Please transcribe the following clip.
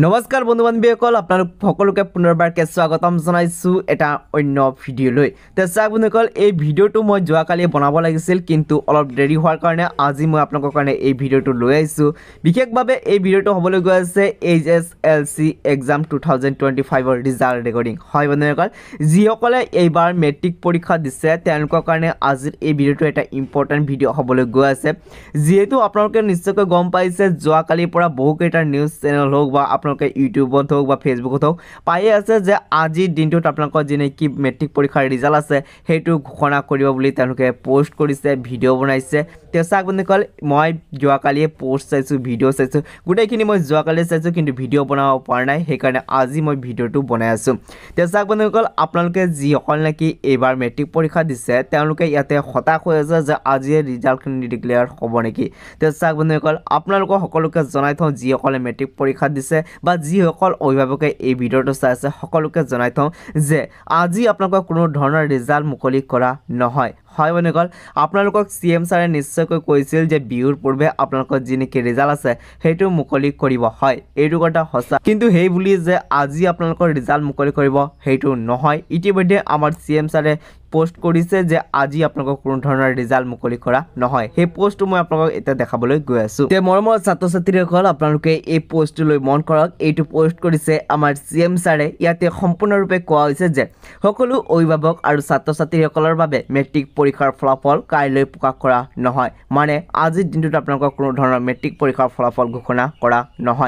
নমস্কাৰ বন্ধু বান্ধৱীসকল আপোনালোক সকলোকে পুনৰবাৰকৈ স্বাগতম জনাইছোঁ এটা অন্য ভিডিঅ'লৈ। চাওক বন্ধুসকল, এই ভিডিঅ'টো মই যোৱাকালি বনাব লাগিছিল, কিন্তু অলপ দেৰি হোৱাৰ কাৰণে আজি মই আপোনালোকৰ কাৰণে এই ভিডিঅ'টো লৈ আহিছোঁ। বিশেষভাৱে এই ভিডিঅ'টো হ'বলৈ গৈ আছে HSLC এক্সাম 2025ৰ ৰিজাল্ট ৰেকৰ্ডিং। হয় বন্ধুসকল, যিসকলে এইবাৰ মেট্ৰিক পৰীক্ষা দিছে তেওঁলোকৰ কাৰণে আজিৰ এই ভিডিঅ'টো এটা ইম্পৰ্টেণ্ট ভিডিঅ' হ'বলৈ গৈ আছে। যিহেতু আপোনালোকে নিশ্চয়কৈ গম পাইছে, যোৱাকালিৰ পৰা বহুকেইটা নিউজ চেনেল হওক বা আপোনালোকে ইউটিউবত হোক বা ফেচবুকত হোক পায়ে আছে যে আজিৰ দিনটোত আপোনালোকৰ যি নেকি মেট্ৰিক পৰীক্ষাৰ ৰিজাল্ট আছে সেইটো ঘোষণা কৰিব বুলি তেওঁলোকে পোষ্ট কৰিছে, ভিডিঅ' বনাইছে। চাওক বন্ধুসকল, মই যোৱাকালিয়ে পোষ্ট চাইছোঁ, ভিডিঅ' চাইছোঁ, গোটেইখিনি মই যোৱাকালি চাইছোঁ, কিন্তু ভিডিঅ' বনাব পৰা নাই, সেইকাৰণে আজি মই ভিডিঅ'টো বনাই আছোঁ। চাওক বন্ধুসকল, আপোনালোকে যিসকল নেকি এইবাৰ মেট্ৰিক পৰীক্ষা দিছে তেওঁলোকে ইয়াতে হতাশ হৈ আছে যে আজিয়ে ৰিজাল্টখিনি ডিক্লেয়াৰ হ'ব নেকি। চাওক বন্ধুসকল, আপোনালোকক সকলোকে জনাই থওঁ, যিসকলে মেট্ৰিক পৰীক্ষা দিছে বা যিসকল অভিভাৱকে এই ভিডিঅ'টো চাই আছে সকলোকে জনাই থওঁ যে আজি আপোনালোকক কোনো ধৰণৰ ৰিজাল্ট মুকলি কৰা নহয়। হয় বন্ধুসকল, আপোনালোকক CM ছাৰে নিশ্চয়কৈ কৈছিল যে বিহুৰ পূৰ্বে আপোনালোকৰ যি নেকি ৰিজাল্ট আছে সেইটো মুকলি কৰিব। হয়, এইটো কথা সঁচা, কিন্তু সেই বুলি যে আজি আপোনালোকৰ ৰিজাল্ট মুকলি কৰিব সেইটো নহয়। ইতিমধ্যে আমাৰ CM ছাৰে পোষ্ট কৰিছে যে আজি আপোনালোকক কোনো ধৰণৰ ৰিজাল্ট মুকলি কৰা নহয়। সেই পোষ্টটো মই আপোনালোকক এতিয়া দেখাবলৈ গৈ আছোঁ। মৰমৰ ছাত্ৰ ছাত্ৰীসকল, আপোনালোকে এই পোষ্টটোলৈ মন কৰক। এইটো পোষ্ট কৰিছে আমাৰ CM ছাৰে। ইয়াতে সম্পূৰ্ণৰূপে কোৱা হৈছে যে সকলো অভিভাৱক আৰু ছাত্ৰ ছাত্ৰীসকলৰ বাবে মেট্ৰিক পৰীক্ষাৰ ফলাফল কাইলৈ প্ৰকাশ কৰা নহয়। মানে আজিৰ দিনটোত আপোনালোকক কোনো ধৰণৰ মেট্ৰিক পৰীক্ষাৰ ফলাফল ঘোষণা কৰা নহয়।